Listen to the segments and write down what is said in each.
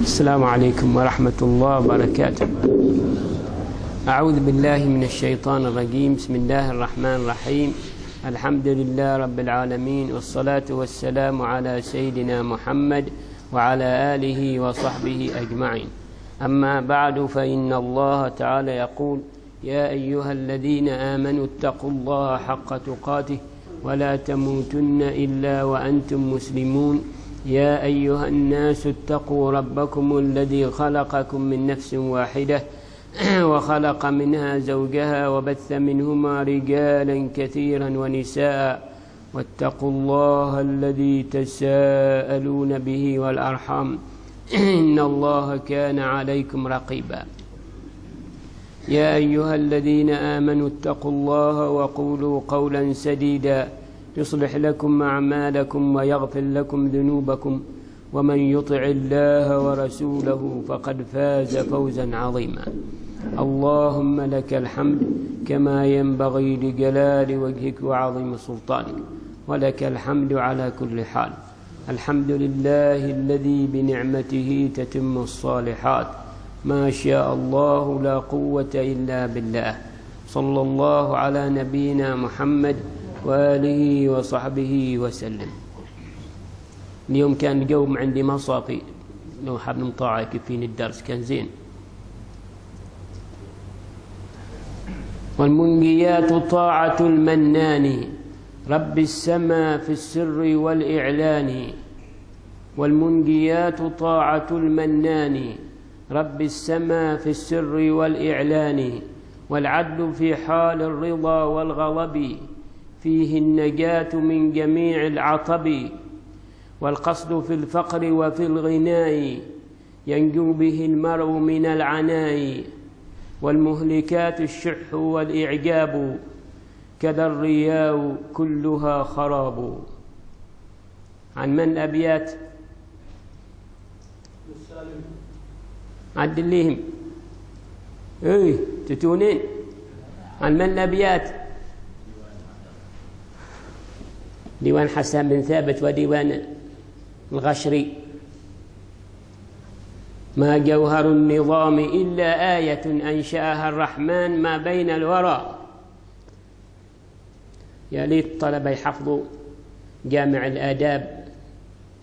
السلام عليكم ورحمة الله وبركاته. أعوذ بالله من الشيطان الرجيم. بسم الله الرحمن الرحيم. الحمد لله رب العالمين، والصلاة والسلام على سيدنا محمد وعلى آله وصحبه أجمعين. أما بعد، فإن الله تعالى يقول: يا أيها الذين آمنوا اتقوا الله حق تقاته ولا تموتن إلا وأنتم مسلمون. يا أيها الناس اتقوا ربكم الذي خلقكم من نفس واحدة وخلق منها زوجها وبث منهما رجالا كثيرا ونساء، واتقوا الله الذي تساءلون به والأرحام إن الله كان عليكم رقيبا. يا أيها الذين آمنوا اتقوا الله وقولوا قولا سديدا يصلح لكم أعمالكم ويغفر لكم ذنوبكم، ومن يطع الله ورسوله فقد فاز فوزا عظيما. اللهم لك الحمد كما ينبغي لجلال وجهك وعظيم سلطانك، ولك الحمد على كل حال. الحمد لله الذي بنعمته تتم الصالحات، ما شاء الله لا قوة إلا بالله. صلى الله على نبينا محمد وآله وصحبه وسلم. اليوم كان اليوم عندي مصافي، لو حاب نطاع يكفيني الدرس كان زين. والمنجيات طاعة المنان رب السماء في السر والإعلان. والمنجيات طاعة المنان رب السماء في السر والإعلان. والعدل في حال الرضا والغضب، فيه النجاة من جميع العطب. والقصد في الفقر وفي الغناء، ينجو به المرء من العناء. والمهلكات الشح والإعجاب، كذا الرياء كلها خراب. عن من الأبيات؟ عد ليهم تتونين. عن من الأبيات؟ ديوان حسان بن ثابت وديوان الغشري. ما جوهر النظام إلا آية أنشأها الرحمن ما بين الورى. يا ليت الطلبة يحفظوا جامع الآداب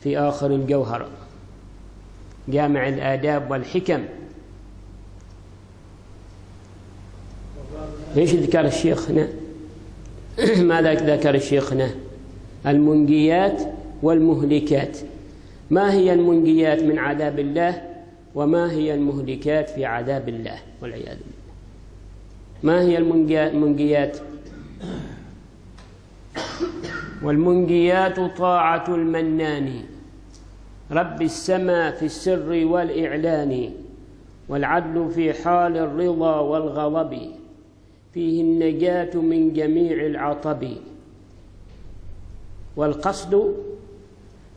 في آخر الجوهرة، جامع الآداب والحكم. ايش ذكر الشيخ هنا؟ ماذا ذكر الشيخ هنا؟ المنجيات والمهلكات. ما هي المنجيات من عذاب الله، وما هي المهلكات في عذاب الله والعياذ بالله؟ ما هي المنجيات؟ والمنجيات طاعة المنان رب السماء في السر والإعلان. والعدل في حال الرضا والغضب، فيه النجاة من جميع العطب. والقصد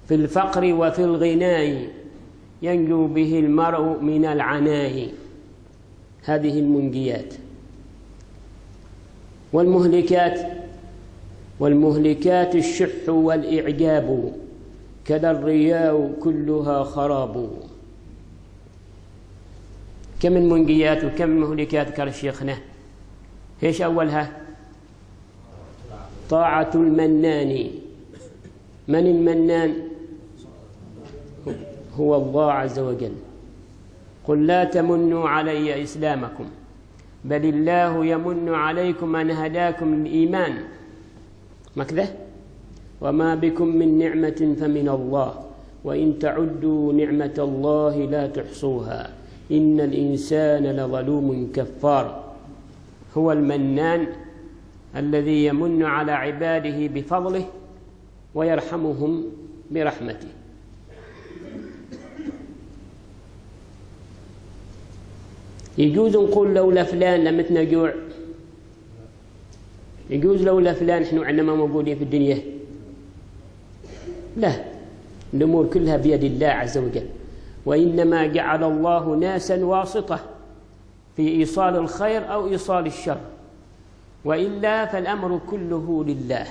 في الفقر وفي الغناء، ينجو به المرء من العناء. هذه المنجيات. والمهلكات الشح والإعجاب، كذا الرياء كلها خراب. كم المنجيات وكم المهلكات ذكر شيخنا؟ ايش أولها؟ طاعة المنان. من المنان؟ هو الله عز وجل. قل لا تمنوا علي إسلامكم، بل الله يمن عليكم أن هداكم للإيمان. مكذا؟ وما بكم من نعمة فمن الله، وإن تعدوا نعمة الله لا تحصوها، إن الإنسان لظلوم كفار. هو المنان الذي يمن على عباده بفضله ويرحمهم برحمته. يجوز نقول لولا فلان لمتنا جوع، يجوز لولا فلان احنا عندما موجودين في الدنيا. لا، الأمور كلها بيد الله عز وجل. وإنما جعل الله ناسا واسطة في إيصال الخير أو إيصال الشر، وإلا فالأمر كله لله.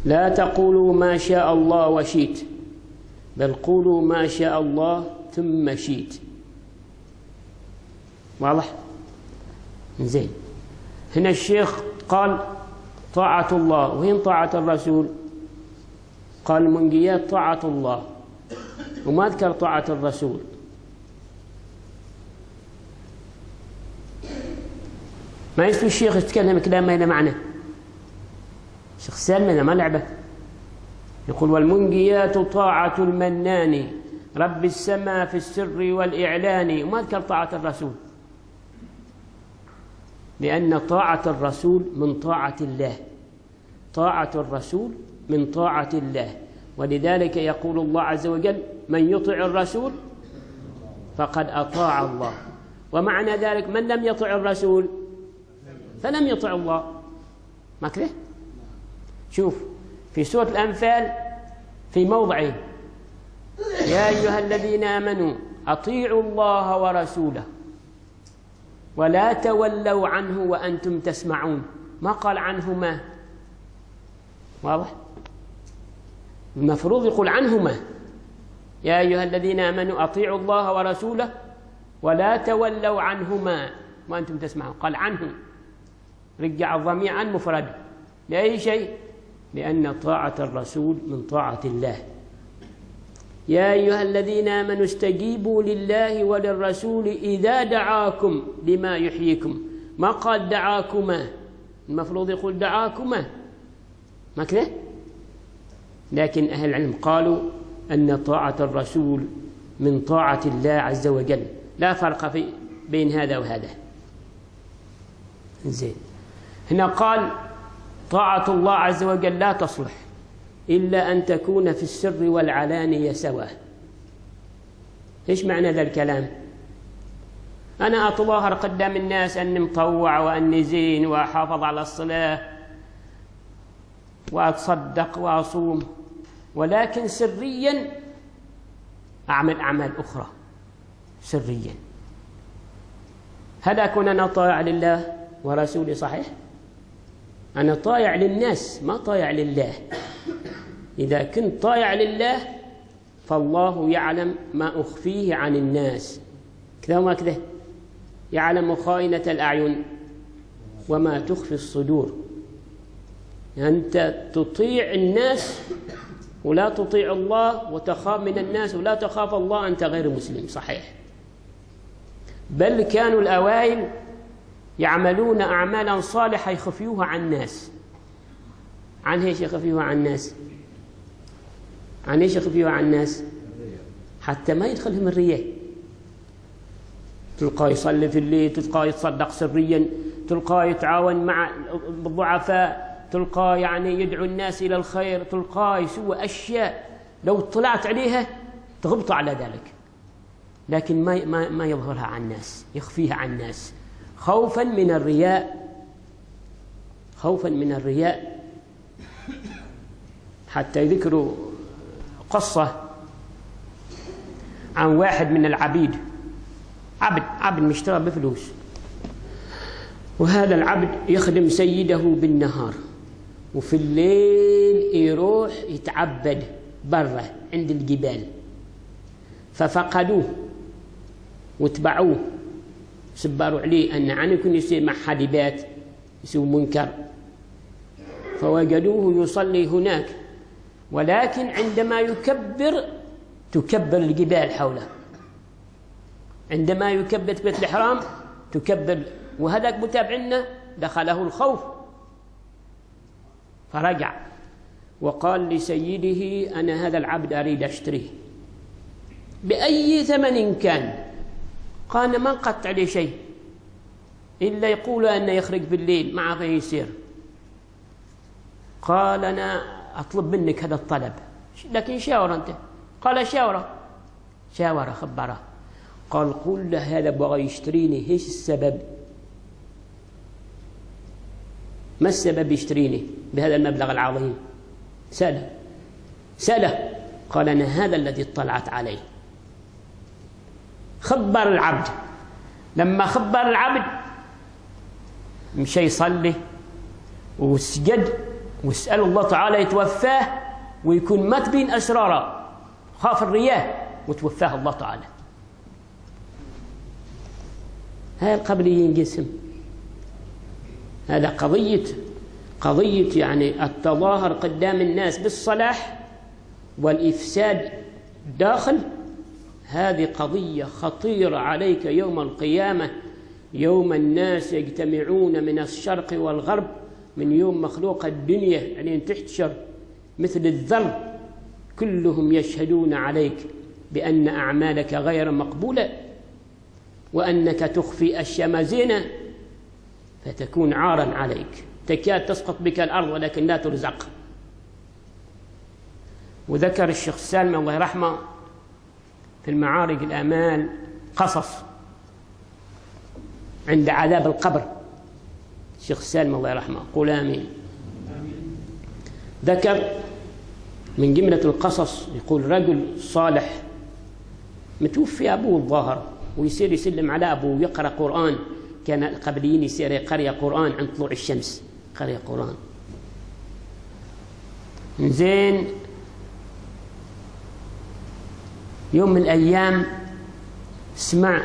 لا تقولوا ما شاء الله وشئت، بل قولوا ما شاء الله ثم شئت. واضح؟ زين. هنا الشيخ قال طاعة الله، وين طاعة الرسول؟ قال المنجيات طاعة الله، وما ذكر طاعة الرسول. ما يستوي الشيخ يتكلم كلام ما له معنى. الشيخ سالم ما لعبه. يقول والمنجيات طاعة المنان رب السماء في السر والإعلان، وما ذكر طاعة الرسول، لأن طاعة الرسول من طاعة الله، طاعة الرسول من طاعة الله. ولذلك يقول الله عز وجل من يطع الرسول فقد أطاع الله. ومعنى ذلك من لم يطع الرسول فلم يطع الله. ما كده؟ شوف في سورة الأنفال في موضعين: يا أيها الذين آمنوا أطيعوا الله ورسوله ولا تولوا عنه وأنتم تسمعون. ما قال عنهما. واضح؟ المفروض يقول عنهما: يا أيها الذين آمنوا أطيعوا الله ورسوله ولا تولوا عنهما وأنتم تسمعون. قال عنه، رجع الضمير عن مفرد لأي شيء؟ لأن طاعة الرسول من طاعة الله. يا أيها الذين آمنوا استجيبوا لله وللرسول إذا دعاكم لما يحييكم. ما قال دعاكما، المفروض يقول دعاكما. ما كده؟ لكن أهل العلم قالوا أن طاعة الرسول من طاعة الله عز وجل، لا فرق بين هذا وهذا. زين. هنا قال طاعة الله عز وجل لا تصلح إلا أن تكون في السر والعلانية سواء. إيش معنى ذا الكلام؟ أنا أتظاهر قدام الناس أني مطوع وأني زين وأحافظ على الصلاة وأتصدق وأصوم، ولكن سريا أعمل أعمال أخرى سريا. هل أكون أنا طائع لله ورسوله؟ صحيح، أنا طائع للناس ما طائع لله. إذا كنت طائع لله فالله يعلم ما أخفيه عن الناس، كذا وما كذا، يعلم خائنة الأعين وما تخفي الصدور. أنت تطيع الناس ولا تطيع الله، وتخاف من الناس ولا تخاف الله، أنت غير مسلم. صحيح. بل كانوا الأوائل يعملون أعمالا صالحة يخفيوها عن الناس. عن ايش يخفيوها عن الناس؟ عن ايش يخفيوها عن الناس؟ حتى ما يدخلهم الرياء. تلقاه يصلي في الليل، تلقاه يتصدق سريا، تلقاه يتعاون مع الضعفاء، تلقاه يعني يدعو الناس إلى الخير، تلقاه يسوي أشياء لو طلعت عليها تغبط على ذلك، لكن ما يظهرها عن الناس، يخفيها عن الناس خوفا من الرياء، خوفا من الرياء. حتى يذكروا قصة عن واحد من العبيد، عبد مشترى بفلوس، وهذا العبد يخدم سيده بالنهار، وفي الليل يروح يتعبد برا عند الجبال. ففقدوه واتبعوه، سباروا عليه أن عنكم يصير مع حديبات يسوي منكر، فوجدوه يصلي هناك، ولكن عندما يكبر تكبر الجبال حوله، عندما يكبر بيت الإحرام تكبر. وهذاك متابعنا دخله الخوف، فرجع وقال لسيده أنا هذا العبد أريد أشتريه بأي ثمن كان. قال ما قطع عليه شيء إلا يقول أنه يخرج بالليل ما عاد يصير. قال أنا أطلب منك هذا الطلب، لكن شاور أنت. قال شاور خبره. قال قل له هذا بغى يشتريني، ايش السبب؟ ما السبب يشتريني بهذا المبلغ العظيم؟ سأله. قال أنا هذا الذي اطلعت عليه. خبر العبد. لما خبر العبد مشي يصلي وسجد واسأل الله تعالى يتوفاه ويكون مات بين أسراره. خاف الرياء وتوفاه الله تعالى. هاي القبليين قسم، هذا قضية يعني التظاهر قدام الناس بالصلاح والإفساد داخل. هذه قضية خطيرة عليك يوم القيامة، يوم الناس يجتمعون من الشرق والغرب، من يوم مخلوق الدنيا يعني تحتشر مثل الذر، كلهم يشهدون عليك بأن أعمالك غير مقبولة، وأنك تخفي أشياء مزينة، فتكون عارا عليك، تكاد تسقط بك الأرض ولكن لا ترزق. وذكر الشيخ سالم الله يرحمه في المعارج الآمال قصص عند عذاب القبر. الشيخ سالم الله يرحمه، قول آمين. ذكر من جملة القصص، يقول رجل صالح متوفي أبوه الظاهر، ويصير يسلم على أبوه ويقرأ قرآن. كان القبليين يصير يقرأ قرآن عند طلوع الشمس، قرأ قرآن زين. يوم من الأيام سمع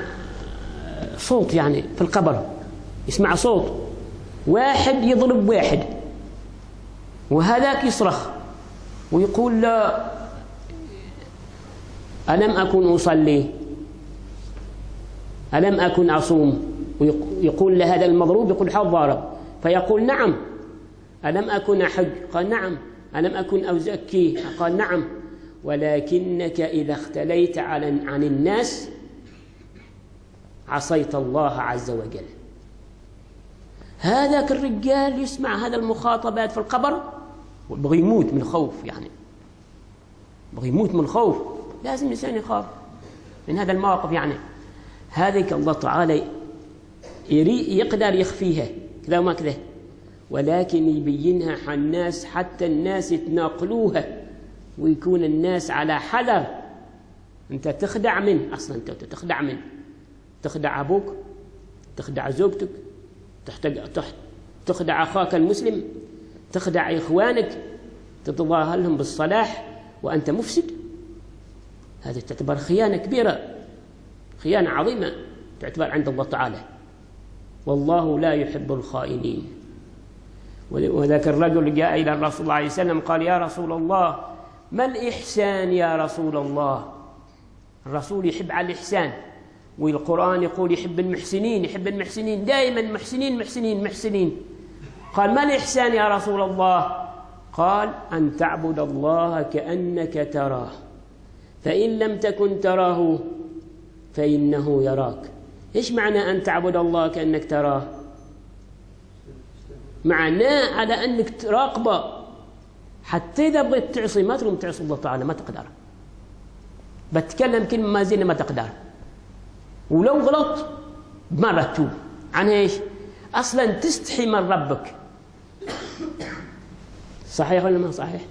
صوت يعني في القبر، يسمع صوت واحد يضرب واحد، وهذاك يصرخ ويقول لا ألم أكن أصلي، ألم أكن أصوم، ويقول لهذا المضروب يقول حظ ضارب، فيقول نعم. ألم أكن أحج، قال نعم. ألم أكن أزكي، قال نعم. ولكنك إذا اختليت عن الناس عصيت الله عز وجل. هذاك الرجال يسمع هذا المخاطبات في القبر وبغي يموت من خوف، يعني بغي يموت من خوف. لازم الإنسان يخاف من هذا المواقف. يعني هذيك الله تعالى يقدر يخفيها كذا وما كذا، ولكن يبينها على الناس حتى الناس يتناقلوها، ويكون الناس على حذر. أنت تخدع من أصلا، أنت تخدع من، تخدع أبوك، تخدع زوجتك، تخدع أخاك المسلم، تخدع إخوانك، تتظاهر لهم بالصلاح وأنت مفسد. هذه تعتبر خيانة كبيرة، خيانة عظيمة تعتبر عند الله تعالى، والله لا يحب الخائنين. وذاك الرجل جاء إلى الرسول صلى الله عليه وسلم قال يا رسول الله ما الإحسان يا رسول الله؟ الرسول يحب على الإحسان، والقرآن يقول يحب المحسنين، يحب المحسنين دائما، محسنين محسنين محسنين. قال ما الإحسان يا رسول الله؟ قال أن تعبد الله كأنك تراه، فإن لم تكن تراه فإنه يراك. إيش معنى أن تعبد الله كأنك تراه؟ معناه على أنك تراقبه، حتى إذا بغيت تعصي ما تقوم تعصي الله تعالى، ما تقدر. بتكلم كلمة ما زين ما تقدر، ولو غلط مرة تتوب عن إيش؟ أصلا تستحي من ربك. صحيح ولا ما صحيح؟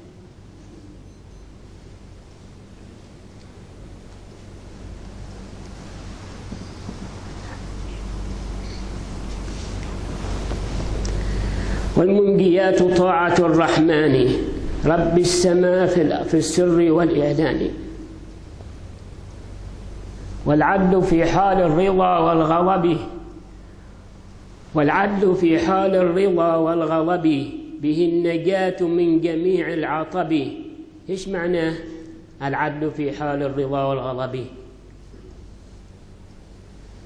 والمنجيات طاعة الرحمن رب السماء في السر والإعلان، والعدل في حال الرضا والغضب، والعدل في حال الرضا والغضب به النجاة من جميع العطب. إيش معناه العدل في حال الرضا والغضب؟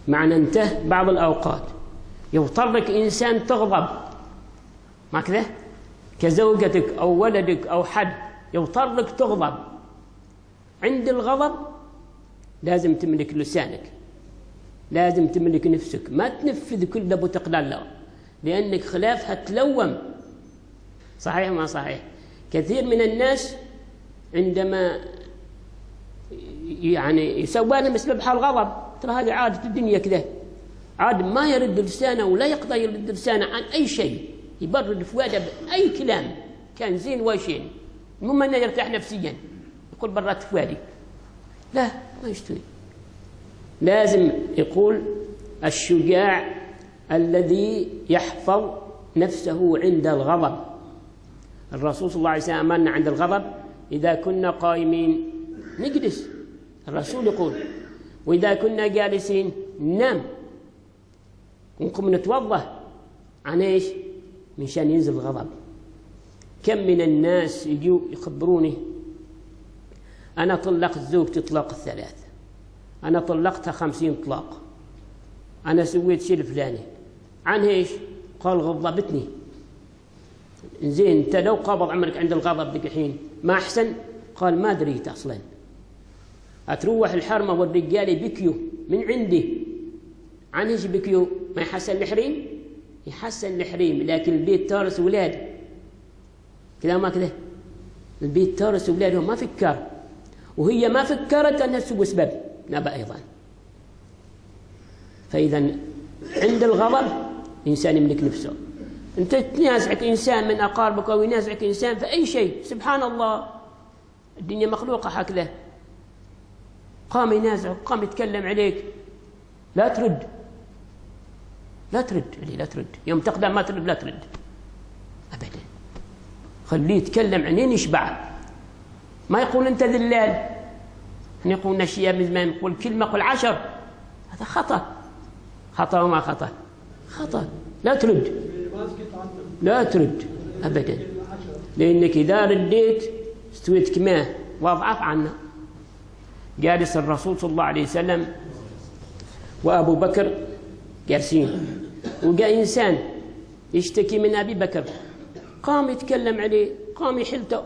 معنى انته بعض الأوقات يضطرك إنسان تغضب، ما كذا؟ كزوجتك أو ولدك أو حد يضطرك تغضب. عند الغضب لازم تملك لسانك، لازم تملك نفسك، ما تنفذ كل أبو تقدر له، لأنك خلافها تلوم. صحيح ما صحيح؟ كثير من الناس عندما يعني يسوون بسبب حال غضب، ترى هذه عادة الدنيا كذا، عاد ما يرد لسانه ولا يقدر يرد لسانه عن أي شيء، يبرد فؤاده بأي كلام كان زين وشين، المهم أنه يرتاح نفسيا، يقول برات فؤادي. لا، ما يشتري. لازم يقول الشجاع الذي يحفظ نفسه عند الغضب. الرسول صلى الله عليه وسلم أمرنا عند الغضب إذا كنا قائمين نجلس. الرسول يقول وإذا كنا جالسين ننام ونقوم نتوضأ. عن إيش؟ من شان ينزل الغضب. كم من الناس يجوا يخبروني أنا طلقت زوجتي طلاق الثلاث، أنا طلقتها 50 طلاق، أنا سويت شيء الفلاني. عن إيش؟ قال غضبتني. زين أنت لو قابض عمرك عند الغضب ذيك الحين ما أحسن؟ قال ما دريت أصلا. أتروح الحرمة والرجال يبكيوا من عندي. عن إيش بكيوا؟ ما يحسن الحريم؟ يحسن الحريم، لكن البيت تارس أولاده كذا ما كذا. البيت تارس أولاده ما فكر، وهي ما فكرت أنها تسوي سبب نبأ أيضا. فإذا عند الغضب إنسان يملك نفسه. أنت تنازعك إنسان من أقاربك أو ينازعك إنسان في أي شيء، سبحان الله الدنيا مخلوقة هكذا. قام ينازعك، قام يتكلم عليك، لا ترد، لا ترد عليه، لا ترد. يوم تقدم ما ترد لا ترد أبدا. خليه يتكلم عنين يشبع. ما يقول أنت ذلال. احنا يقولون أشياء من زمان، يقول كلمة قل 10. هذا خطأ. خطأ وما خطأ؟ خطأ. لا ترد، لا ترد أبدا، لأنك إذا رديت استويت كما واضعف عنا. جالس الرسول صلى الله عليه وسلم وأبو بكر جالسين، وجاء إنسان يشتكي من أبي بكر، قام يتكلم عليه، قام يحلته،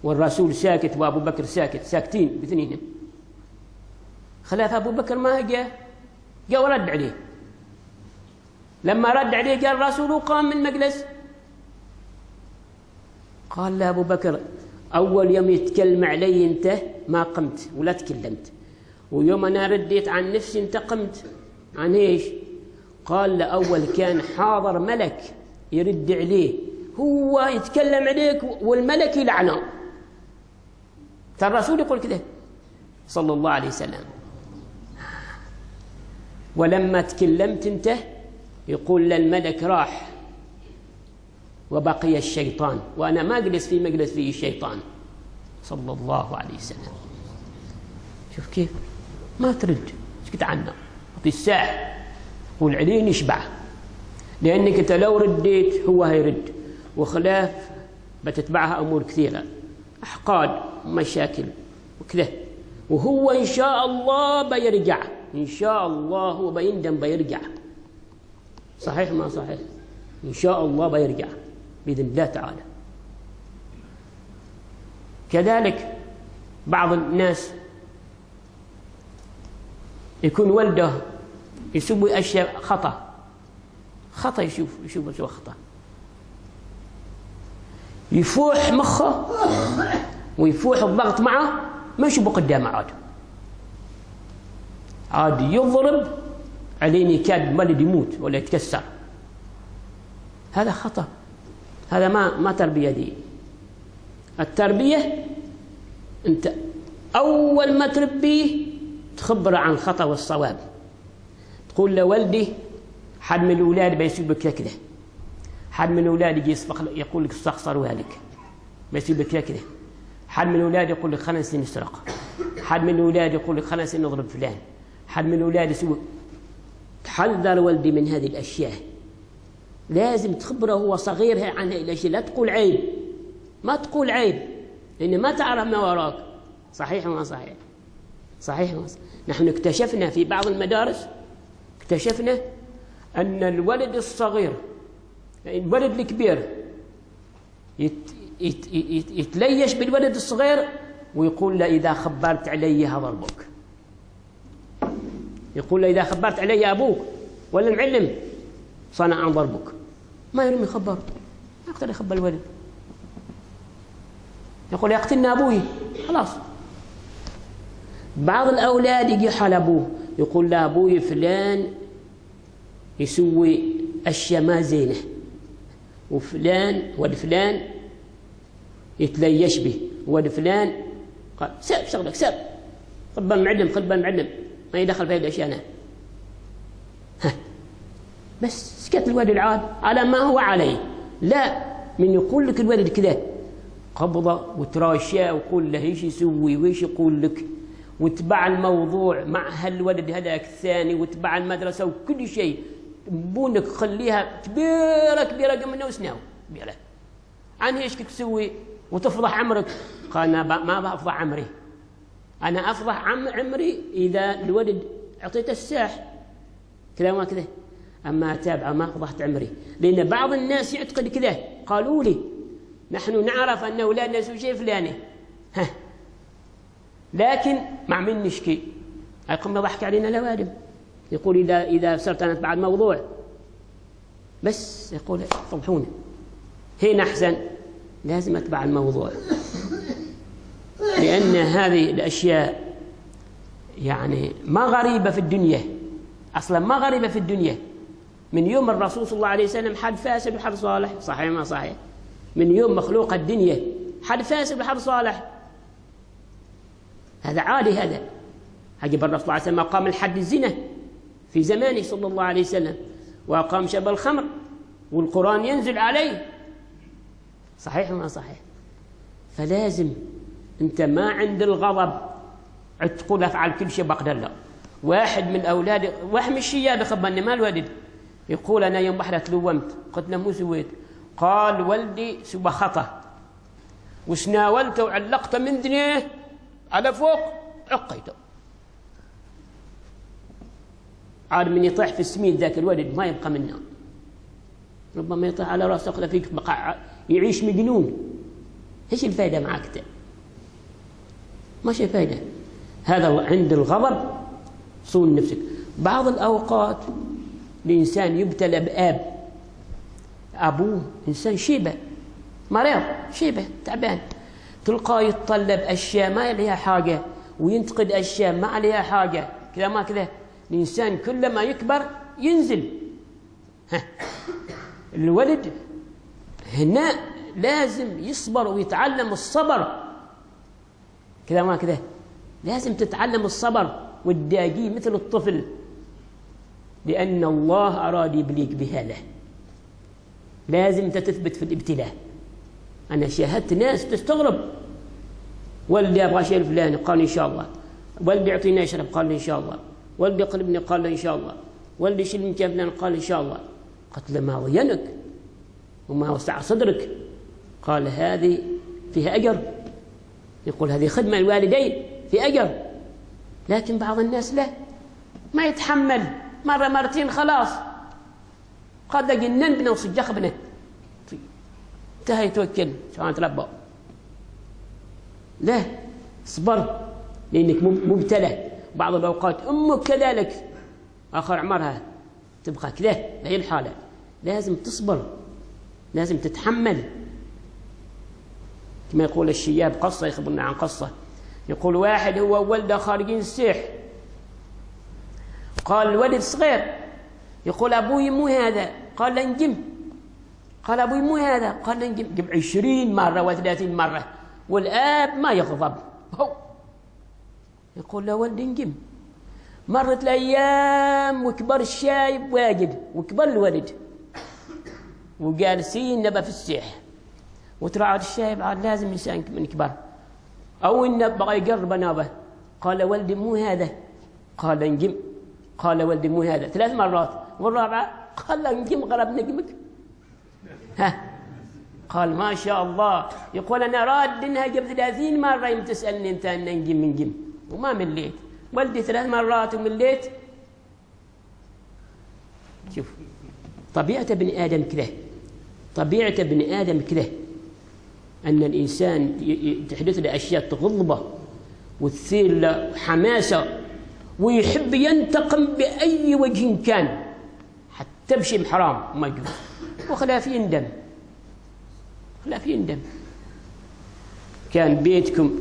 والرسول ساكت وأبو بكر ساكت، ساكتين باثنينهم. خلاف أبو بكر ما جاء ورد عليه. لما رد عليه جاء الرسول وقام من مجلس. قال له أبو بكر أول يوم يتكلم علي أنت ما قمت ولا تكلمت، ويوم أنا رديت عن نفسي أنت قمت. عن إيش؟ قال له أول كان حاضر ملك يرد عليه، هو يتكلم عليك والملك يلعنه. فالرسول يقول كذا صلى الله عليه وسلم. ولما تكلمت أنت يقول للملك راح وبقي الشيطان، وأنا ما أجلس في مجلس فيه الشيطان صلى الله عليه وسلم. شوف كيف ما ترد، اسكت عنه، في الساعة والعلين يشبع. لأنك أنت لو رديت هو هيرد، وخلاف بتتبعها أمور كثيرة، أحقاد ومشاكل وكذا، وهو إن شاء الله بيرجع، إن شاء الله هو بيندم بيرجع. صحيح ما صحيح؟ إن شاء الله بيرجع بإذن الله تعالى. كذلك بعض الناس يكون ولده يسوي أشياء خطأ يشوف خطأ، يفوح مخه ويفوح الضغط معه، ما يشوف قدامه عاد يضرب عليه يكاد ولد يموت ولا يتكسر. هذا خطأ، هذا ما تربية دي. التربية أنت أول ما تربيه تخبره عن الخطأ والصواب. تقول لولدي حد من الأولاد بيسوي بك كذا، حد من الأولاد يجي يقول لك استخسر والك بيسوي بك كذا، حد من الأولاد يقول لك خلنا نسرق، حد من الأولاد يقول لك خلنا نضرب فلان، حد من الأولاد يسوي. تحذر ولدي من هذه الأشياء، لازم تخبره هو صغير عن هذه الأشياء. لا تقول عيب، ما تقول عيب، لأن ما تعرف ما وراك. صحيح وما صحيح؟ صحيح وما صحيح. نحن اكتشفنا في بعض المدارس، اكتشفنا أن الولد الصغير الولد الكبير يتليش بالولد الصغير ويقول له إذا خبرت علي هضربك، يقول له إذا خبرت علي أبوك ولا المعلم صنع عن ضربك. ما يرمي خبر، ما يقدر يخبر الولد، يقول يقتلنا أبوي خلاص. بعض الأولاد يجي حال أبوه يقول له أبوي فلان يسوي أشياء ما زينة، وفلان والفلان يتليش به، والفلان قال ساب شغلك ساب، خبر المعلم خبر المعلم ما يدخل في هذه الأشياء أنا. بس سكت الولد العاد على ما هو عليه. لا، من يقول لك الولد كذا قبضة وتراشاه وقول له ايش يسوي وايش يقول لك، وتبع الموضوع مع هالولد هذاك الثاني، وتبع المدرسة وكل شيء. بونك خليها كبيرة كبيرة قمنا وسناو كبيرة، عن ايش تسوي وتفضح عمرك؟ قال أنا ما بفضح عمري، أنا أفضح عمري إذا الولد أعطيته الساح كذا ما كذا، أما أتابع ما فضحت عمري. لأن بعض الناس يعتقد كذا، قالوا لي نحن نعرف أن أولادنا يسوي شيء فلاني لكن مع من نشكي يقوم يضحك علينا الأوادم، يقول إذا صرت أنا بعد موضوع بس يقول فضحونا هنا أحسن. لازم أتبع الموضوع، لأن هذه الأشياء يعني ما غريبة في الدنيا، أصلا ما غريبة في الدنيا. من يوم الرسول صلى الله عليه وسلم حد فاسد وحد صالح، صحيح ما صحيح؟ من يوم مخلوق الدنيا حد فاسد وحد صالح، هذا عادي. هذا عجب الرسول صلى الله عليه وسلم أقام الحد الزنا في زمانه صلى الله عليه وسلم، وأقام شرب الخمر والقرآن ينزل عليه، صحيح وما صحيح؟ فلازم أنت ما عند الغضب تقول أفعل كل شيء بقدر لا. واحد من أولادي، واحد من الشياب خبرني ما الولد، يقول أنا يوم واحدة تلومت، قلت له مو سويت؟ قال ولدي سوى خطأ وسناولته وعلقته من ذنيه على فوق عقيته، عاد من يطيح في السمين ذاك الولد ما يبقى منه، ربما يطيح على راسه ياخذ فيك بقى يعيش مجنون. ايش الفائدة معك انت؟ ما شي فائدة. هذا عند الغضب صون نفسك. بعض الأوقات الإنسان يبتلى بآب، أبوه إنسان شيبة مريض شيبة تعبان، تلقاه يتطلب أشياء ما عليها حاجة وينتقد أشياء ما عليها حاجة كذا ما كذا. الإنسان كلما يكبر ينزل. الولد هنا لازم يصبر ويتعلم الصبر كذا ما كذا، لازم تتعلم الصبر والداقي مثل الطفل، لأن الله أراد يبليك بهذا. لازم تثبت في الابتلاء. أنا شاهدت ناس تستغرب، والدي أبغى شيء الفلاني قال إن شاء الله، والدي يعطيني أشرب قال إن شاء الله، والدي قلبني قال إن شاء الله، والدي شيل من فلان قال إن شاء الله. قلت له ما ضينك وما وسع صدرك؟ قال هذه فيها أجر. يقول هذه خدمة الوالدين في أجر، لكن بعض الناس لا، ما يتحمل، مرة مرتين خلاص قد جنن بنا وصجخ بنا انتهى يتوكل سواء تربى. لا، اصبر لأنك مبتلى. بعض الأوقات أمك كذلك آخر عمرها تبقى كذا، هي الحالة. لازم تصبر، لازم تتحمل. كما يقول الشياب قصة، يخبرنا عن قصة، يقول واحد هو وولده خارجين السيح، قال الولد صغير يقول أبوي مو هذا، قال له انجم، قال أبوي مو هذا، قال له انجم. جب 20 مرة و30 مرة والآب ما يغضب، هو يقول له ولد انجم. مرت الأيام وكبر الشايب واجد وكبر الولد وجالسين نبى في السيح، وترى عاد الشايب عاد لازم إنسان من كبر أو إنه بغى يقرب نابه، قال ولدي مو هذا، قال انجم، قال ولدي مو هذا 3 مرات، والرابعة قال انجم غرب نجمك. قال ما شاء الله. يقول أنا راد إنها قبل 30 مرة يوم تسألني أنت أن انجم وما مليت، ولدي 3 مرات ومليت. شوف طبيعة ابن آدم كذا، طبيعة ابن آدم كذا، أن الإنسان تحدث له أشياء تغضبه وتثير له حماسة ويحب ينتقم بأي وجه كان، حتى بشيء حرام ما يجوز، وخلاف يندم، خلاف يندم. كان بيتكم،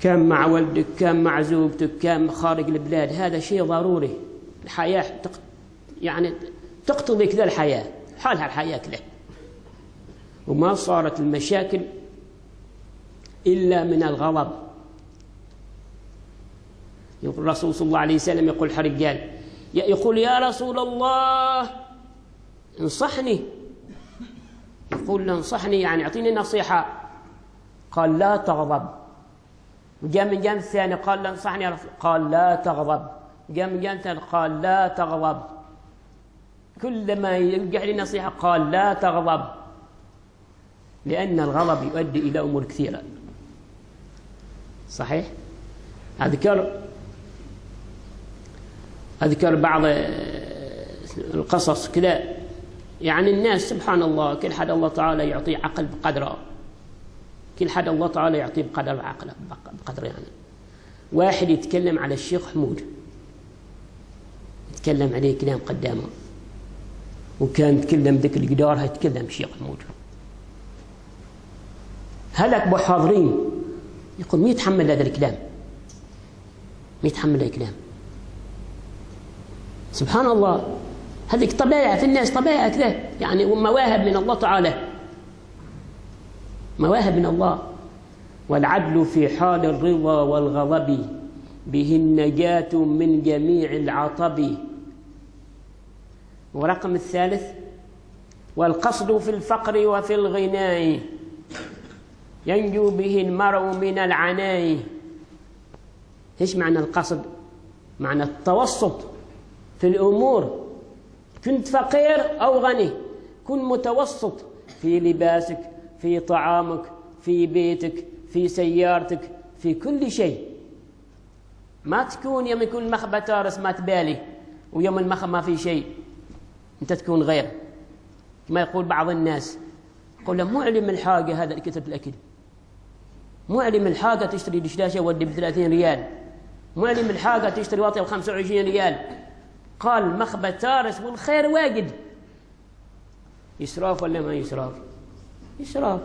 كان مع ولدك، كان مع زوجتك، كان خارج البلاد، هذا شيء ضروري. الحياة يعني تقتضي كذا، الحياة حالها الحياة كذا، وما صارت المشاكل إلا من الغضب. يقول الرسول صلى الله عليه وسلم، يقول حرجال يقول يا رسول الله انصحني، يقول له انصحني يعني اعطيني نصيحة. قال لا تغضب. وجاء من جانب الثاني قال لا انصحني يا رسول، قال لا تغضب. جاء من جانب الثاني قال لا تغضب. كلما يرجع لي نصيحة قال لا تغضب، لأن الغضب يؤدي إلى أمور كثيرة. صحيح؟ أذكر بعض القصص كذا، يعني الناس سبحان الله كل حد الله تعالى يعطيه عقل بقدره، كل حد الله تعالى يعطيه بقدر عقله بقدر. يعني واحد يتكلم على الشيخ حمود، يتكلم عليه كلام قدامه، وكان يتكلم ذيك الجدار يتكلم الشيخ حمود، هلك بحاضرين يقول مين يتحمل هذا الكلام؟ مين يتحمل هذا الكلام؟ سبحان الله، هذه طبيعة في الناس، طبيعة كذا يعني، مواهب من الله تعالى، مواهب من الله. والعدل في حال الرضا والغضب، به النجاة من جميع العطب. ورقم الثالث، والقصد في الفقر وفي الغناء، ينجو به المرء من العناء. ايش معنى القصد؟ معنى التوسط في الأمور، كنت فقير أو غني، كن متوسط في لباسك، في طعامك، في بيتك، في سيارتك، في كل شيء. ما تكون يوم يكون المخ بتارس ما تبالي، ويوم المخ ما في شيء أنت تكون غير. ما يقول بعض الناس، يقول مو علم الحاجة هذا كتب الأكل، مو علم الحاجة تشتري دشداشة ودي ب30 ريال، مو علم الحاجة تشتري واطي ب25 ريال. قال مخبة تارس والخير واجد. إسراف ولا ما إسراف؟ إسراف.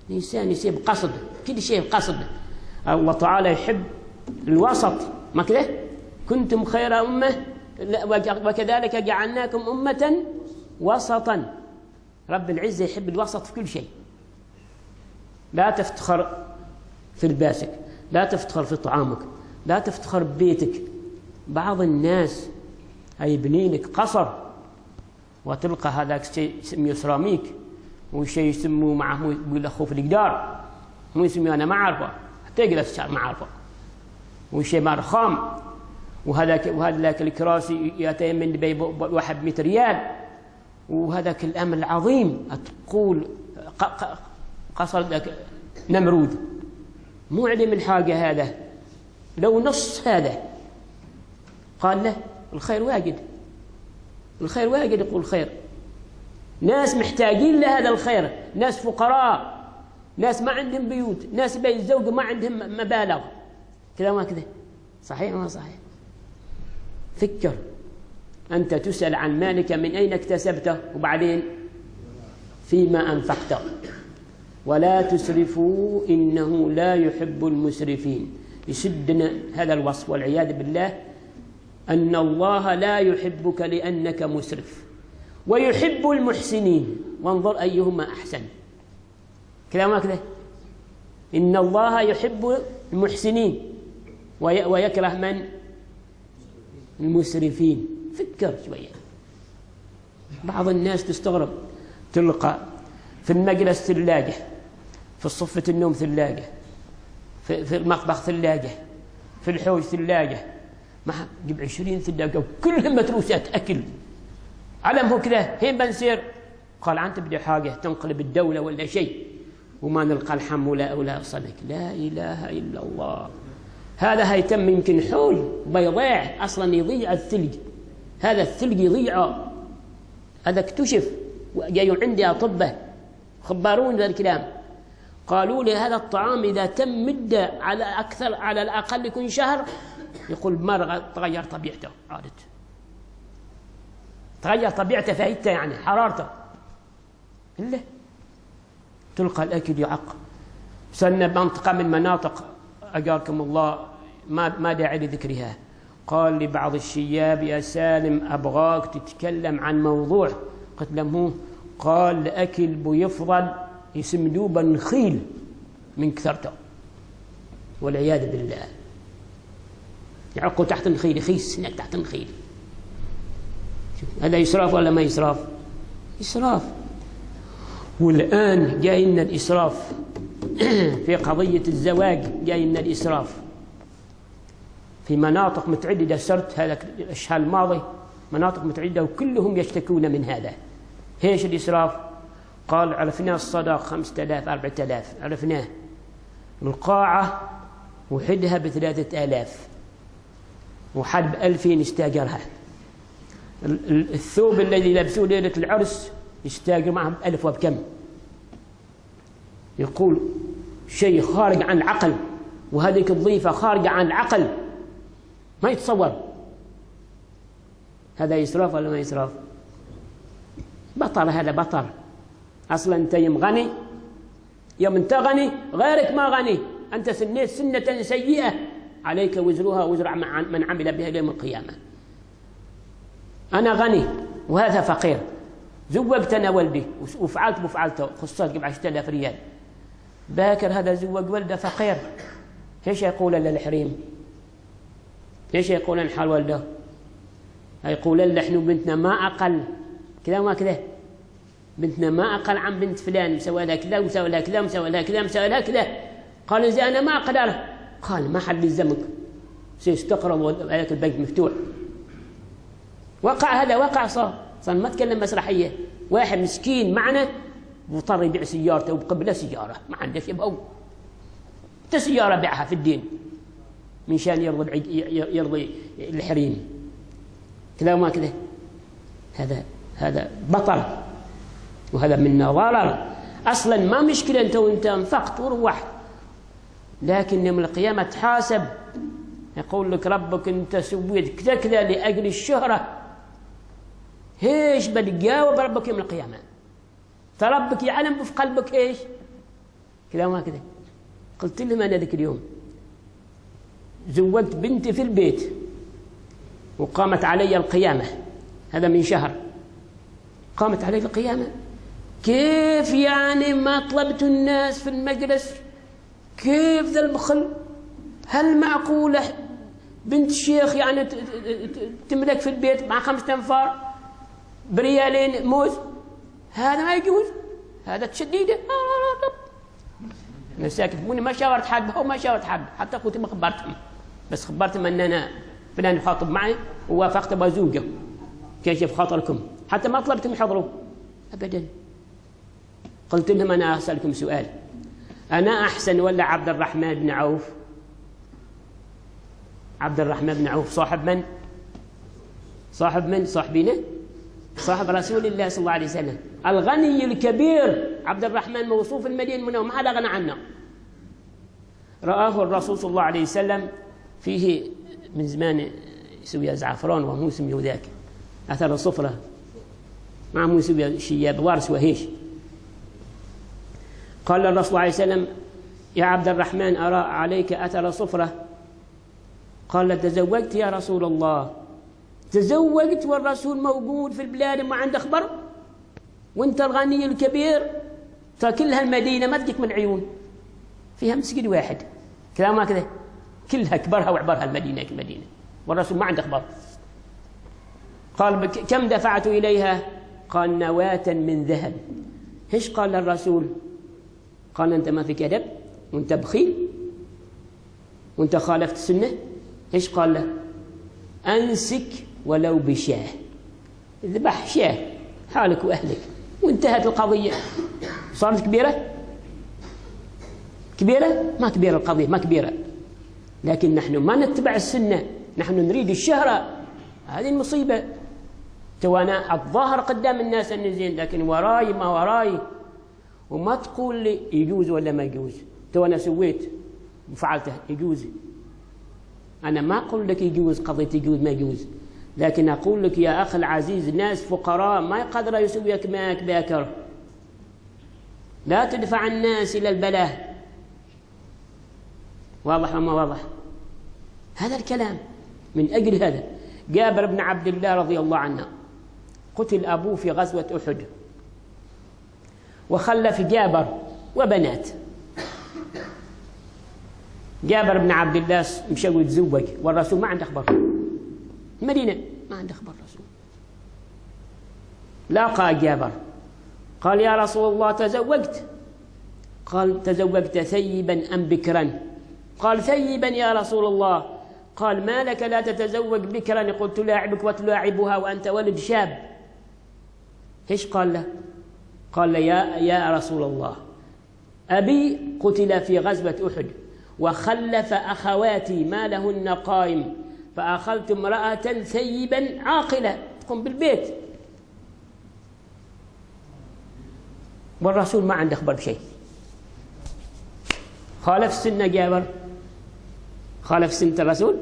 الإنسان يسيب قصد، كل شيء قصد. الله تعالى يحب الوسط، ما كده؟ كنتم خير أمة وكذلك جعلناكم أمة وسطا. رب العزة يحب الوسط في كل شيء. لا تفتخر في لباسك، لا تفتخر في طعامك، لا تفتخر ببيتك. بعض الناس يبنينك قصر وتلقى هذاك الشيء يسميه سيراميك، وشيء يسموه معه يلخوه في الجدار، مو يسميه أنا ما أعرفه، حتى يجلس الشعر ما أعرفه، وشيء ما رخام. وهذاك الكراسي يتيمن بواحد 100 ريال، وهذاك الأمر العظيم تقول قصر ذاك نمرود. مو علم الحاجة هذا، لو نص هذا قال له الخير واجد، الخير واجد. يقول الخير، ناس محتاجين لهذا الخير، ناس فقراء، ناس ما عندهم بيوت، ناس بين الزوج ما عندهم مبالغ كذا ما كذا. صحيح ما صحيح؟ فكر، أنت تسأل عن مالك من أين اكتسبته، وبعدين فيما أنفقته. ولا تسرفوا إنه لا يحب المسرفين. يسدنا هذا الوصف والعياذ بالله، أن الله لا يحبك لأنك مسرف، ويحب المحسنين، وانظر أيهما أحسن. كذا ما كذا؟ إن الله يحب المحسنين ويكره من؟ المسرفين. فكر شوية. بعض الناس تستغرب، تلقى في المجلس ثلاجة، في صفة النوم ثلاجة، في المطبخ ثلاجة، في الحوش ثلاجة، ما جيب 20 ثلاجة وكلهم متروسات أكل. علمه كذا هين بنسير؟ قال أنت بدي حاجة تنقلب الدولة ولا شيء وما نلقى الحم ولا صدق. لا إله إلا الله. هذا هيتم يمكن حول بيضيع، أصلا يضيع الثلج، هذا الثلج يضيع. هذا اكتشف، جايوا عندي أطباء خبارون ذا الكلام، قالوا لي هذا الطعام إذا تم مدة على الأقل يكون شهر، يقول ما تغير طبيعته، عادت تغير طبيعته، فايدته يعني حرارته إلا تلقى الأكل يعق. سنة منطقة من مناطق أجاركم الله ما داعي لذكرها، قال لبعض الشياب يا سالم أبغاك تتكلم عن موضوع، قلت له قال الأكل بيفضل يسمدوه بنخيل من كثرته والعياذ بالله. يعقوا تحت النخيل، يخيس هناك تحت النخيل. هذا إسراف ولا ما إسراف؟ إسراف. والآن جاء لنا الإسراف في قضية الزواج جاي من الإسراف في مناطق متعددة. سرت هذا الشهر الماضي مناطق متعددة وكلهم يشتكون من هذا. ايش الإسراف؟ قال عرفناه الصداق 5000 4000 عرفناه، القاعة وحدها ب3000 وحد ب2000 استاجرها، الثوب الذي لبسوه ليلة العرس يستاجر معهم ب1000 وبكم. يقول شيء خارج عن العقل، وهذه الضيفة خارجة عن العقل ما يتصور. هذا إسراف ولا ما إسراف؟ بطل، هذا بطل. أصلا أنت يوم غني، يوم أنت غني غيرك ما غني، أنت سنيت سنة سيئة عليك وزرها وزر من عمل بها يوم القيامة. أنا غني وهذا فقير، زوجت أنا ولدي وفعلت بفعلته، خصصت قبل 10,000 ريال. باكر هذا زوج ولده فقير، ايش يقول له الحريم؟ ايش يقول عن حال ولده؟ يقول له احنا بنتنا ما أقل كذا وما كذا، بنتنا ما أقل عن بنت فلان، مسوي لها كذا ومسوي لها كذا ومسوي لها كذا ومسوي لها كذا. قال إذا أنا ما أقدر، قال ما حد يلزمك، سيستقرض وعليك البنك مفتوح. وقع هذا، وقع صار ما تكلم مسرحية. واحد مسكين معنا واضطر يبيع سيارته وبقبله سيارة ما عنده شيء بهو، سيارة بيعها في الدين من شان يرضي الحريم كذا وما كذا. هذا بطل، وهذا من ضرر. أصلا ما مشكلة أنت انفقت وروحت، لكن يوم القيامة تحاسب. يقول لك ربك أنت سويت كذا كذا لأجل الشهرة، ايش بتجاوب ربك يوم القيامة؟ فربك يعلم في قلبك ايش كذا وما كذا. قلت لهم أنا ذاك اليوم زوجت بنتي في البيت وقامت علي القيامة، هذا من شهر، قامت علي القيامة. كيف يعني ما طلبت الناس في المجلس؟ كيف ذا البخل؟ هل معقولة بنت الشيخ يعني تملك في البيت مع 5 أنفار بريالين موز؟ هذا ما يجوز، هذا تشديده. أنا ساكت بوني، ما شاورت حد أو ما شاورت حد، حتى قلت ما خبرتهم، بس خبرتهم أن أنا فلان يخاطب معي ووافقت بزوجه كيف خاطركم، حتى ما طلبتهم يحضروا أبدا. قلت لهم أنا أسألكم سؤال، أنا أحسن ولا عبد الرحمن بن عوف؟ عبد الرحمن بن عوف صاحب من؟ صاحب من؟ صاحبنا؟ صاحب رسول الله صلى الله عليه وسلم، الغني الكبير. عبد الرحمن موصوف المدينة منه، ما حدا غنى عنه. رآه الرسول صلى الله عليه وسلم فيه من زمان يسوي زعفران وموسم يوذاك أثر الصفرة مع موسم شياب وارس وهيش. قال الرسول صلى الله عليه وسلم يا عبد الرحمن أرى عليك أثر صفرة. قال تزوجت يا رسول الله. تزوجت والرسول موجود في البلاد ما عنده خبر، وانت الغني الكبير، فكلها المدينة ما تجيك من عيون، فيها مسجد واحد كذا ما كذا، كلها كبرها وعبرها المدينة كمدينة، والرسول ما عنده خبر. قال كم دفعت إليها؟ قال نواة من ذهب. ايش قال الرسول؟ قال أنت ما فيك أدب، وأنت بخيل، وأنت خالفت السنة. ايش قال له؟ أنسك ولو بشاه، ذبح شاه حالك وأهلك وانتهت القضية. صارت كبيرة؟ كبيرة؟ ما كبيرة القضية، ما كبيرة. لكن نحن ما نتبع السنة، نحن نريد الشهرة، هذه المصيبة. توانا الظاهر قدام الناس أني زين، لكن وراي ما وراي، وما تقول لي يجوز ولا ما يجوز. توانا سويت وفعلته يجوز، أنا ما أقول لك يجوز قضية يجوز ما يجوز، لكن أقول لك يا أخي العزيز الناس فقراء ما يقدر يسويك ماك باكر، لا تدفع الناس إلى البلاء. واضح وما واضح؟ هذا الكلام. من أجل هذا جابر بن عبد الله رضي الله عنه قتل أبوه في غزوة أحد، وخلف جابر وبنات. جابر بن عبد الله مشى يتزوج والرسول ما عنده خبر، المدينة ما عنده خبر الرسول. لاقى جابر قال يا رسول الله تزوجت؟ قال تزوجت ثيبا أم بكرا؟ قال ثيبا يا رسول الله. قال ما لك لا تتزوج بكرا؟ قلت تلاعبك وتلاعبها وأنت ولد شاب. إيش قال له؟ قال له يا رسول الله أبي قتل في غزوة أحد وخلف أخواتي ما لهن قائم، فأخذت امرأة ثيبا عاقلة تقوم بالبيت، والرسول ما عنده خبر بشيء. خالف سنة جابر، خالف سنة الرسول.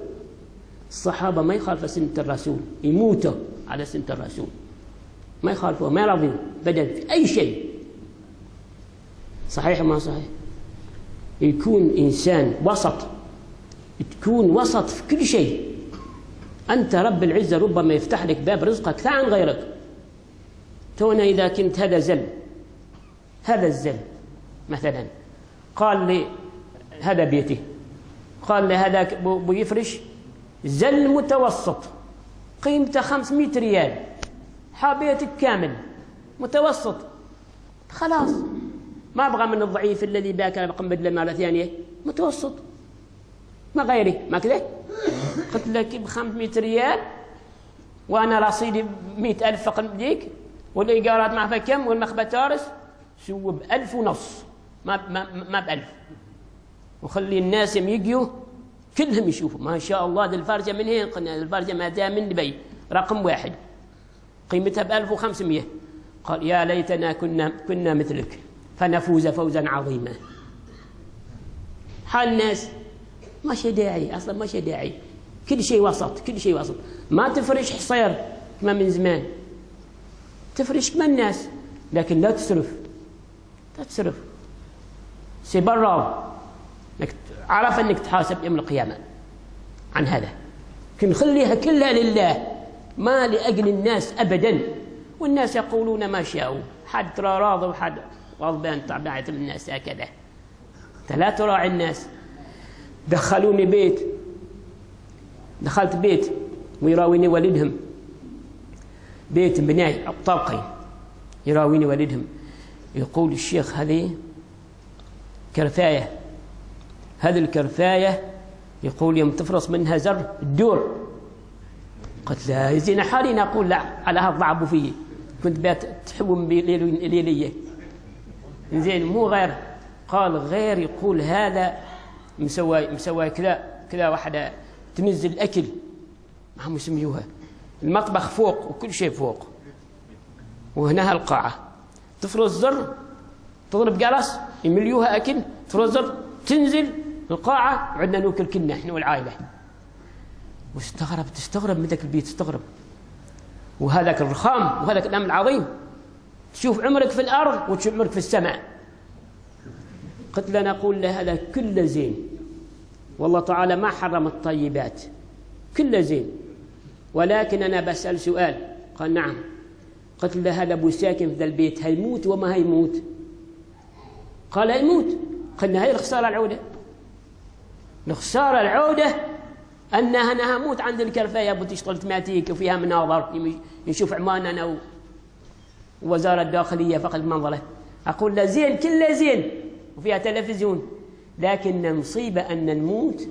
الصحابة ما يخالفوا سنة الرسول، يموتوا على سنة الرسول، ما يخالفوا، ما يرضوا بدل في أي شيء. صحيح ما صحيح؟ يكون إنسان وسط، تكون وسط في كل شيء. أنت رب العزة ربما يفتح لك باب رزقك أكثر عن غيرك. تونا إذا كنت هذا الزل مثلا، قال لي هذا بيتي، قال لي هذاك بيفرش زل متوسط قيمته 500 ريال، حابيتك كامل متوسط، خلاص ما أبغى من الضعيف الذي باكل رقم بدله مرة ثانية، متوسط ما غيري، ما كذا. قلت لك ب500 ريال وأنا رصيدي 100,000 فقط بديك، والإيجارات معها كم، والمخبة تارس سوى ب1,500 ما ب1000، وخلي الناس يجوا كلهم يشوفوا ما شاء الله ذي الفرجة من هين. قلنا الفرجة ما جاء من دبي رقم 1 قيمتها ب1,500. قال يا ليتنا كنا مثلك فنفوز فوزا عظيما. حال الناس ما شي داعي، أصلا ما شي داعي، كل شيء وسط، كل شيء وسط. ما تفرش حصير كما من زمان، تفرش كما الناس، لكن لا تسرف، لا تسرف. سيبرر عرف أنك تحاسب يوم القيامة عن هذا. لكن خليها كلها لله، ما لأجل الناس أبدا. والناس يقولون ما شاءوا، حد ترى راضي وحد غضبان طبيعة الناس هكذا. أنت لا تراعي الناس. دخلوني بيت، دخلت بيت ويراويني والدهم، بيت بناي طابقين، يراويني والدهم يقول الشيخ هذه كرفاية، هذه الكرفاية يقول يوم تفرص منها زر الدور. قلت لا يزين حالي، نقول لا على هذا ضعبوا فيه، كنت بات تحوم ليلية زين مو غير. قال غير يقول هذا مسوى كذا واحدة تنزل الأكل ما هم يسميوها، المطبخ فوق وكل شيء فوق، وهنا القاعة تفرز زر تضرب جرس يمليوها أكل، تفرز زر تنزل القاعة وعندنا نوكل كلنا إحنا والعائلة. تستغرب من ذاك البيت، تستغرب. وهذاك الرخام وهذاك الأمر العظيم، تشوف عمرك في الأرض وتشوف عمرك في السماء. قلت له نقول له هذا كله زين، والله تعالى ما حرم الطيبات، كله زين، ولكن أنا بسأل سؤال. قال نعم. قلت له هذا أبو ساكن في ذا البيت هيموت وما هيموت؟ قال هيموت. قلنا هي الخسارة العودة، الخسارة العودة أنها أنا هموت عند الكرفاية بتشتغل تماتيك وفيها مناظر، يشوف عماننا ووزارة الداخلية فقط منظرة. أقول له زين كله زين وفيها تلفزيون، لكن مصيبة أن نموت،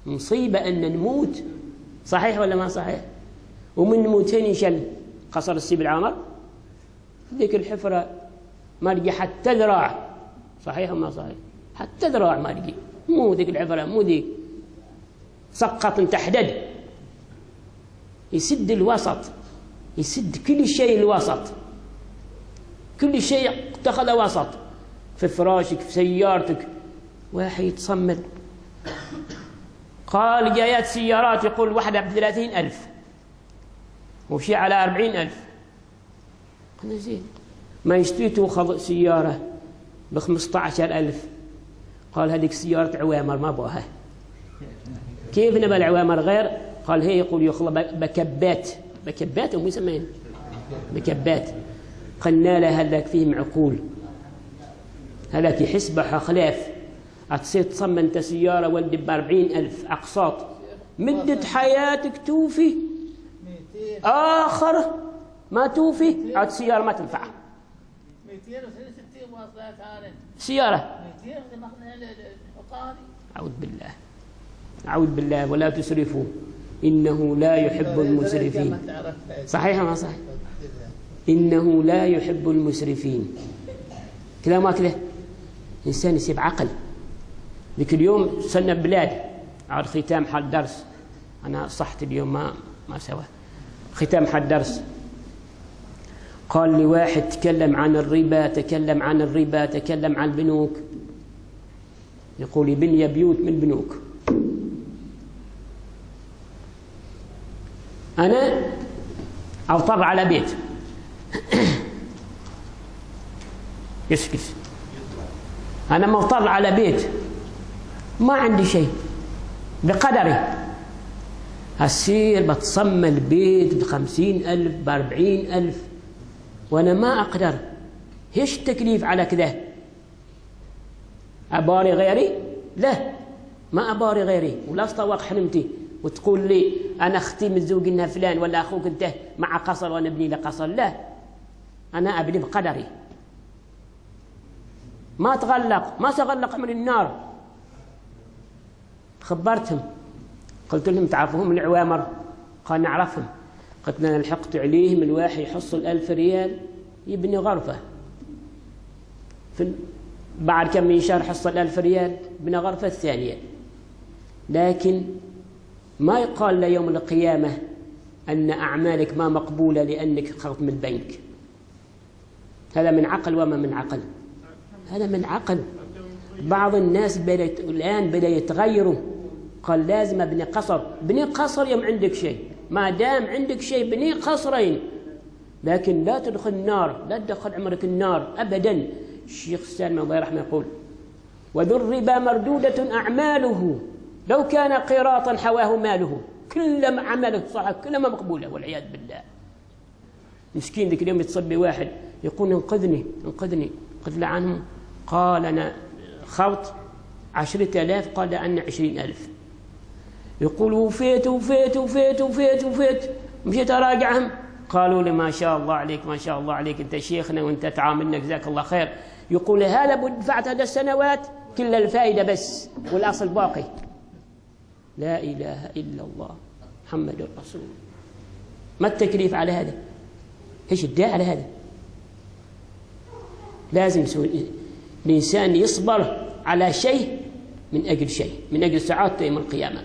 مصيبة أن نموت. صحيح ولا ما صحيح؟ ومن نموتين ينشل قصر السيب العامر ذيك الحفرة ما لقي حتى ذراع. صحيح وما صحيح؟ حتى ذراع ما لقي، مو ذيك الحفرة، مو ذيك، سقط تحدد. يسد الوسط، يسد كل شيء الوسط، كل شيء اتخذ وسط، في فراشك في سيارتك. واحد يتصمد. قال جايات سيارات يقول واحدة ب30,000 وشي على 40,000. قلنا زين ما يشتريتوا خض سيارة ب15,000. قال هذيك سيارة عوامر ما بوها. كيف نبى العوامر غير؟ قال هي يقول يخلى بكبات، بكبات هم يسمين بكبات. قلنا له هذاك فيه معقول، هذاك يحس بخلاف. أتصير تصمم أنت سيارة ولد ب40,000 أقساط، مدة حياتك توفي، آخر ما توفي، عاد سيارة ما تنفع. 260 مواصلات هانت. سيارة. أعوذ بالله ولا تسرفوا إنه لا يحب المسرفين. صحيح ما صحيح؟ إنه لا يحب المسرفين. كذا ما كذا إنسان يسيب عقل. ذيك اليوم صرنا بلاد عاد ختام حال درس، أنا صحت اليوم ما سوى ختام حال درس. قال لي واحد تكلم عن الربا، تكلم عن الربا، تكلم عن البنوك. يقول بني بيوت من بنوك. أنا أضطر على بيت يسكت. أنا مضطر على بيت ما عندي شيء بقدري، أسير بتصمى البيت ب50,000 ب40,000 وأنا ما أقدر. إيش التكليف على كذا؟ أباري غيري؟ لا، ما أباري غيري ولا أستوق حلمتي وتقول لي أنا أختي متزوج إنها فلان ولا أخوك أنت مع قصر وأنا أبني له قصر. لا، أنا أبني بقدري. ما تغلق من النار. خبرتهم قلت لهم تعرفهم العوامر؟ قال نعرفهم. قلت أنا لحقت عليهم الواحد يحصل 1000 ريال يبني غرفة، بعد كم من شهر حصل 1000 ريال بنى غرفة الثانية. لكن ما يقال ليوم القيامة أن أعمالك ما مقبولة لأنك أخذت من البنك. هذا من عقل وما من عقل، هذا من عقل. بعض الناس الآن بدأ يتغيروا. قال لازم ابني قصر. بني قصر يوم عندك شيء، ما دام عندك شيء بني قصرين، لكن لا تدخل النار، لا تدخل عمرك النار أبدا. الشيخ السالم الله يرحمه يقول وذو الربا مردودة أعماله لو كان قيراطا حواه ماله. كلما عمله صح كلما مقبولة والعياذ بالله. مسكين ذيك اليوم يتصل بواحد يقول انقذني. قلت له عنهم. قال أنا خلط 10,000. قال أنا 20,000. يقول وفيت. مشيت أراجعهم قالوا لي ما شاء الله عليك، ما شاء الله عليك، أنت شيخنا وأنت تعاملنا جزاك الله خير. يقول هذا دفعت هذا السنوات كل الفائدة بس والأصل باقي. لا إله إلا الله محمد رسول. ما التكليف على هذا؟ إيش الداعي على هذا؟ لازم الإنسان يصبر على شيء من أجل شيء، من أجل سعادته يوم القيامة.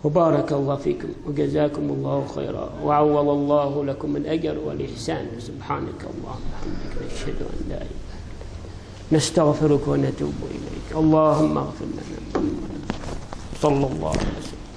وبارك الله فيكم وجزاكم الله خيرا وعوض الله لكم الأجر والإحسان. سبحانك اللهم وبحمدك نشهد أن لا إله إلا أنت نستغفرك ونتوب إليك. اللهم اغفر لنا صلى الله عليه وسلم.